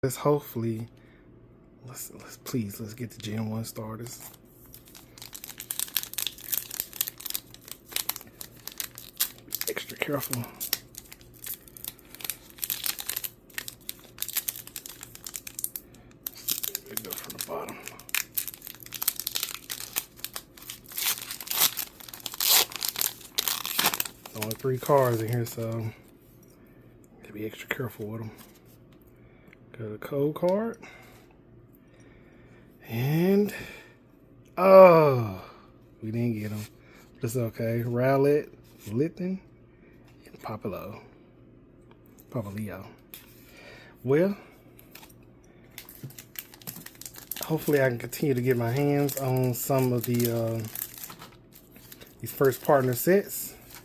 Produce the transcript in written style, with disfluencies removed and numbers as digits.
Let's hopefully let's get the Gen 1 starters. Be extra careful. Let's go from the bottom. Only 3 cards in here, so gotta be extra careful with them. Got a code card. And oh, we didn't get them. But it's okay. Rowlet, Litten, and Papilio. Well, hopefully I can continue to get my hands on some of the these first partner sets.